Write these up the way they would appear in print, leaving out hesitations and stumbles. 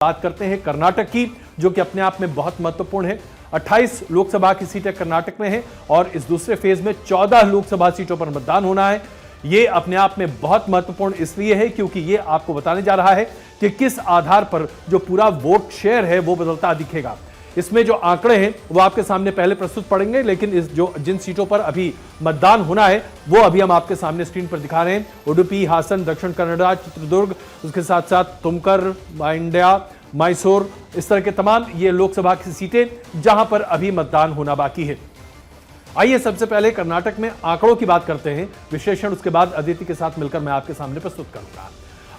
बात करते हैं कर्नाटक की, जो कि अपने आप में बहुत महत्वपूर्ण है। 28 लोकसभा की सीटें कर्नाटक में हैं और इस दूसरे फेज में 14 लोकसभा सीटों पर मतदान होना है। यह अपने आप में बहुत महत्वपूर्ण इसलिए है क्योंकि यह आपको बताने जा रहा है कि किस आधार पर जो पूरा वोट शेयर है वो बदलता दिखेगा। इसमें जो आंकड़े हैं वो आपके सामने पहले प्रस्तुत पड़ेंगे, लेकिन इस जिन सीटों पर अभी मतदान होना है वो अभी हम आपके सामने स्क्रीन पर दिखा रहे हैं। उडुपी, हासन, दक्षिण कन्नड़ा, चित्रदुर्ग, उसके साथ साथ तुमकर, मांड्या, मैसूर, इस तरह के तमाम ये लोकसभा की सीटें जहां पर अभी मतदान होना बाकी है। आइए सबसे पहले कर्नाटक में आंकड़ों की बात करते हैं, विश्लेषण उसके बाद अदिति के साथ मिलकर मैं आपके सामने प्रस्तुत करूंगा।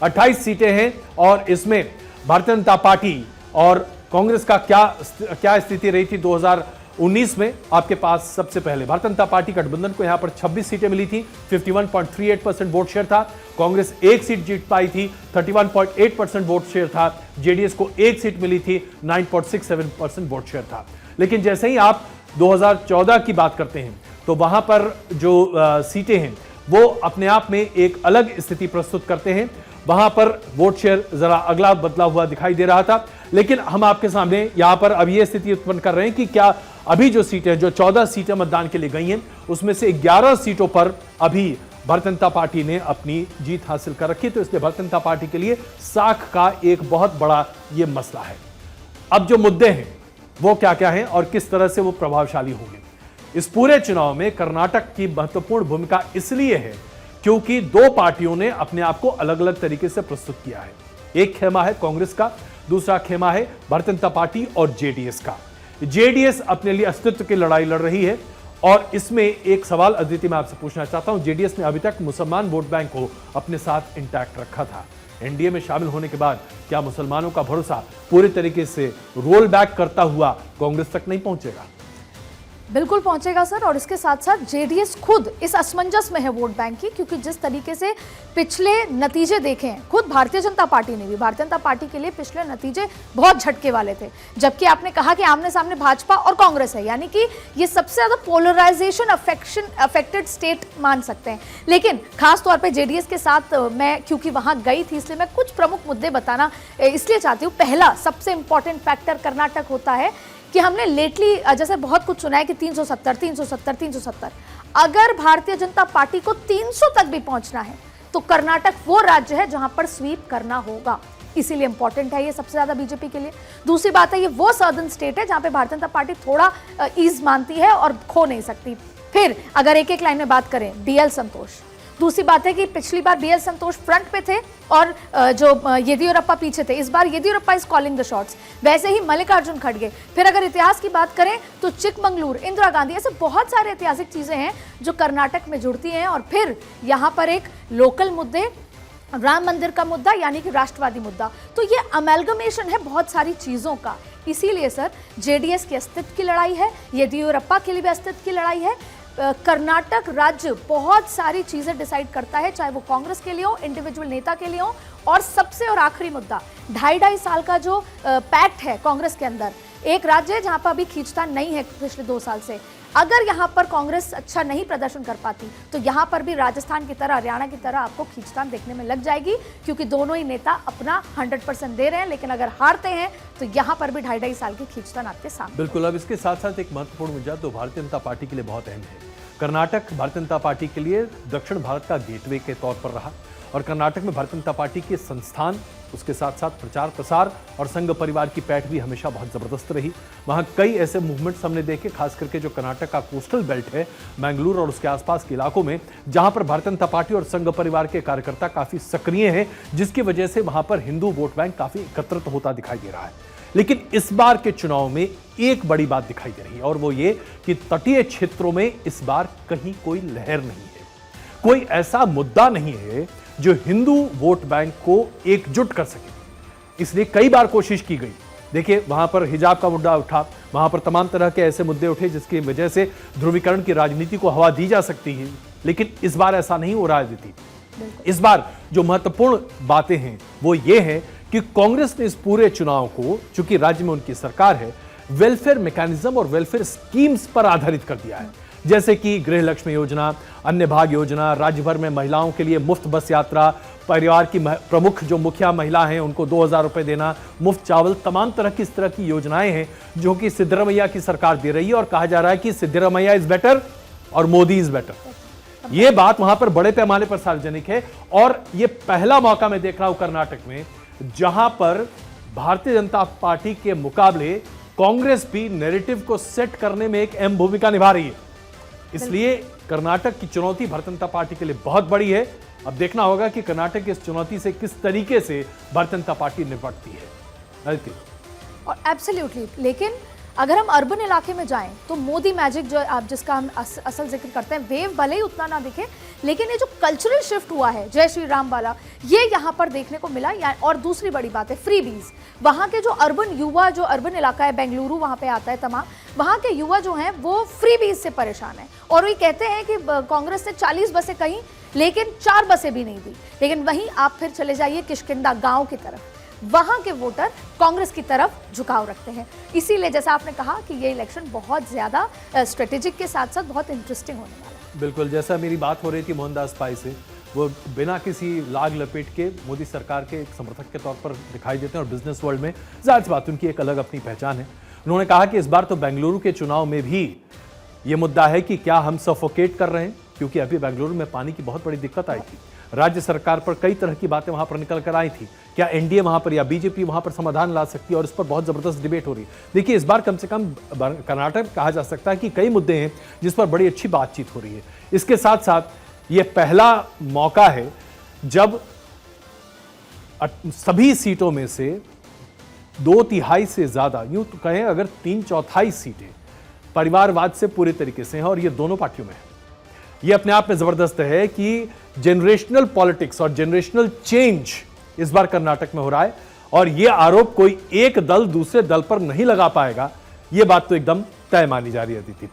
28 सीटें हैं और इसमें भारतीय जनता पार्टी और कांग्रेस का क्या स्थिति रही थी 2019 में। आपके पास सबसे पहले भारतीय जनता पार्टी गठबंधन को यहां पर 26 सीटें मिली थी, 51.38% वोट शेयर था। कांग्रेस एक सीट जीत पाई थी, 31.8% वोट शेयर था। जेडीएस को एक सीट मिली थी, 9.67% वोट शेयर था। लेकिन जैसे ही आप 2014 की बात करते हैं तो वहां पर जो सीटें हैं वो अपने आप में एक अलग स्थिति प्रस्तुत करते हैं। वहां पर वोट शेयर जरा अगला बदला हुआ दिखाई दे रहा था, लेकिन हम आपके सामने यहां पर अब यह स्थिति उत्पन्न कर रहे हैं कि क्या अभी जो सीटें, जो 14 सीटें मतदान के लिए गई हैं, उसमें से 11 सीटों पर अभी भारतीय जनता पार्टी ने अपनी जीत हासिल कर रखी। तो इसलिए भारतीय जनता पार्टी के लिए साख का एक बहुत बड़ा यह मसला है। अब जो मुद्दे हैं वो क्या क्या हैं और किस तरह से वो प्रभावशाली होंगे। इस पूरे चुनाव में कर्नाटक की महत्वपूर्ण भूमिका इसलिए है क्योंकि दो पार्टियों ने अपने आप को अलग अलग तरीके से प्रस्तुत किया है। एक खेमा है कांग्रेस का, दूसरा खेमा है भारतीय जनता पार्टी और जेडीएस का। जेडीएस अपने लिए अस्तित्व की लड़ाई लड़ रही है और इसमें एक सवाल अदिति मैं आपसे पूछना चाहता हूं। जेडीएस ने अभी तक मुसलमान वोट बैंक को अपने साथ इंटैक्ट रखा था। एनडीए में शामिल होने के बाद क्या मुसलमानों का भरोसा पूरे तरीके से रोल बैक करता हुआ कांग्रेस तक नहीं पहुंचेगा? बिल्कुल पहुंचेगा सर। और इसके साथ साथ जेडीएस खुद इस असमंजस में है वोट बैंक की, क्योंकि जिस तरीके से पिछले नतीजे देखे हैं, खुद भारतीय जनता पार्टी ने भी, भारतीय जनता पार्टी के लिए पिछले नतीजे बहुत झटके वाले थे। जबकि आपने कहा कि आमने सामने भाजपा और कांग्रेस है, यानी कि ये सबसे ज्यादा पोलराइजेशन अफेक्टेड स्टेट मान सकते हैं। लेकिन खास तौर पर जेडीएस के साथ मैं क्योंकि वहां गई थी इसलिए मैं कुछ प्रमुख मुद्दे बताना इसलिए चाहती हूँ। पहला सबसे इंपॉर्टेंट फैक्टर कर्नाटक होता है कि हमने लेटली जैसे बहुत कुछ सुना है कि 370 अगर भारतीय जनता पार्टी को 300 तक भी पहुंचना है तो कर्नाटक वो राज्य है जहां पर स्वीप करना होगा। इसीलिए इंपॉर्टेंट है ये सबसे ज्यादा बीजेपी के लिए। दूसरी बात है, ये वो सदर्न स्टेट है जहां पे भारतीय जनता पार्टी थोड़ा ईज मानती है और खो नहीं सकती। फिर अगर एक एक लाइन में बात करें, बीएल संतोष। दूसरी बात है कि पिछली बार बीएल संतोष फ्रंट पे थे और जो येदियुरप्पा पीछे थे। इस बार Yediyurappa is calling the shots. वैसे ही मल्लिकार्जुन खड़गे। फिर अगर इतिहास की बात करें तो चिकमंगलूर, इंदिरा गांधी, ऐसे बहुत सारे ऐतिहासिक चीजें हैं जो कर्नाटक में जुड़ती हैं। और फिर यहाँ पर एक लोकल मुद्दे, राम मंदिर का मुद्दा, यानी कि राष्ट्रवादी मुद्दा। तो ये अमेलगमेशन है बहुत सारी चीजों का। इसीलिए सर जेडीएस के अस्तित्व की लड़ाई है, येदियुरप्पा के लिए भी अस्तित्व की लड़ाई है। कर्नाटक राज्य बहुत सारी चीजें डिसाइड करता है, चाहे वो कांग्रेस के लिए हो, इंडिविजुअल नेता के लिए हो। और सबसे और आखिरी मुद्दा, 2.5 साल का जो पैक्ट है कांग्रेस के अंदर, एक राज्य है जहां पर अभी खींचतान नहीं है पिछले 2 साल से। अगर यहां पर कांग्रेस अच्छा नहीं प्रदर्शन कर पाती तो यहां पर भी राजस्थान की तरह, हरियाणा की तरह आपको खींचतान देखने में लग जाएगी, क्योंकि दोनों ही नेता अपना 100% दे रहे हैं। लेकिन अगर हारते हैं तो यहां पर भी 2.5 साल की खींचतान आपके सामने। बिल्कुल। अब इसके साथ साथ एक महत्वपूर्ण मुद्दा तो भारतीय जनता पार्टी के लिए बहुत अहम है। कर्नाटक भारतीय जनता पार्टी के लिए दक्षिण भारत का गेटवे के तौर पर रहा और कर्नाटक में भारतीय जनता पार्टी के संस्थान, उसके साथ साथ प्रचार प्रसार और संघ परिवार की पैठ भी हमेशा बहुत जबरदस्त रही। वहां कई ऐसे मूवमेंट्स हमने देखे, खास करके जो कर्नाटक का कोस्टल बेल्ट है, मैंगलोर और उसके आसपास के इलाकों में, जहां पर भारतीय जनता पार्टी और संघ परिवार के कार्यकर्ता काफी सक्रिय हैं, जिसकी वजह से वहां पर हिंदू वोट बैंक काफी एकत्रित होता दिखाई दे रहा है। लेकिन इस बार के चुनाव में एक बड़ी बात दिखाई दे रही है और वो ये कि तटीय क्षेत्रों में इस बार कहीं कोई लहर नहीं है, कोई ऐसा मुद्दा नहीं है जो हिंदू वोट बैंक को एकजुट कर सके। इसलिए कई बार कोशिश की गई। देखिए, वहां पर हिजाब का मुद्दा उठा, वहां पर तमाम तरह के ऐसे मुद्दे उठे जिसकी वजह से ध्रुवीकरण की राजनीति को हवा दी जा सकती है। लेकिन इस बार ऐसा नहीं हो रहा है दीदी। इस बार जो महत्वपूर्ण बातें हैं वो ये है कि कांग्रेस ने इस पूरे चुनाव को, चूंकि राज्य में उनकी सरकार है, वेलफेयर मैकेनिज्म और वेलफेयर स्कीम्स पर आधारित कर दिया है। जैसे कि गृह लक्ष्मी योजना, अन्य भाग योजना, राज्य भर में महिलाओं के लिए मुफ्त बस यात्रा, परिवार की प्रमुख जो मुखिया महिला हैं उनको 2,000 रुपए देना, मुफ्त चावल, तमाम तरह की इस तरह की योजनाएं हैं जो कि सिद्धरामैया की सरकार दे रही है। और कहा जा रहा है कि सिद्धरामैया इज बेटर और मोदी इज बेटर। यह बात वहां पर बड़े पैमाने पर सार्वजनिक है। और यह पहला मौका मैं देख रहा हूं कर्नाटक में जहां पर भारतीय जनता पार्टी के मुकाबले कांग्रेस भी नैरेटिव को सेट करने में एक अहम भूमिका निभा रही है। इसलिए कर्नाटक की चुनौती भारतीय जनता पार्टी के लिए बहुत बड़ी है। अब देखना होगा कि कर्नाटक की इस चुनौती से किस तरीके से भारतीय जनता पार्टी निपटती है। और एब्सोल्युटली, लेकिन अगर हम अर्बन इलाके में जाएं तो मोदी मैजिक जो आप जिसका हम असल जिक्र करते हैं, वेव भले ही उतना ना दिखे, लेकिन ये जो कल्चरल शिफ्ट हुआ है जय श्री राम वाला, ये यहाँ पर देखने को मिला। और दूसरी बड़ी बात है फ्रीबीज। वहाँ के जो अर्बन युवा, जो अर्बन इलाका है, बेंगलुरु वहाँ पे आता है तमाम, वहाँ के युवा जो हैं वो फ्रीबीज से परेशान हैं। और वही कहते हैं कि कांग्रेस ने 40 बसें कहीं, लेकिन 4 बसें भी नहीं दी। लेकिन वहीं आप फिर चले जाइए किष्किंधा गाँव की तरफ, वहां के वोटर कांग्रेस की तरफ झुकाव रखते हैं। इसीलिए जैसा आपने कहा कि ये इलेक्शन बहुत ज्यादा स्ट्रेटेजिक के साथ साथ बहुत इंटरेस्टिंग होने वाला है। बिल्कुल, जैसा मेरी बात हो रही थी मोहनदास पाई से, वो बिना किसी लाग लपेट के मोदी सरकार के एक समर्थक के तौर पर दिखाई देते हैं और बिजनेस वर्ल्ड में जाहिर सी बात उनकी एक अलग अपनी पहचान है। उन्होंने कहा कि इस बार तो बेंगलुरु के चुनाव में भी ये मुद्दा है कि क्या हम सफोकेट कर रहे हैं, क्योंकि अभी बेंगलुरु में पानी की बहुत बड़ी दिक्कत आई थी। राज्य सरकार पर कई तरह की बातें वहां पर निकल कर आई थी। क्या एनडीए वहां पर या बीजेपी वहां पर समाधान ला सकती है, और इस पर बहुत जबरदस्त डिबेट हो रही है। देखिए, इस बार कम से कम कर्नाटक कहा जा सकता है कि कई मुद्दे हैं जिस पर बड़ी अच्छी बातचीत हो रही है। इसके साथ साथ यह पहला मौका है जब सभी सीटों में से 2/3 से ज्यादा, यूं तो कहें अगर 3/4 सीटें परिवारवाद से पूरे तरीके से हैं, और ये दोनों पार्टियों में है। ये अपने आप में जबरदस्त है कि जनरेशनल पॉलिटिक्स और जनरेशनल चेंज इस बार कर्नाटक में हो रहा है। और ये आरोप कोई एक दल दूसरे दल पर नहीं लगा पाएगा, ये बात तो एकदम तय मानी जा रही है। अदिति।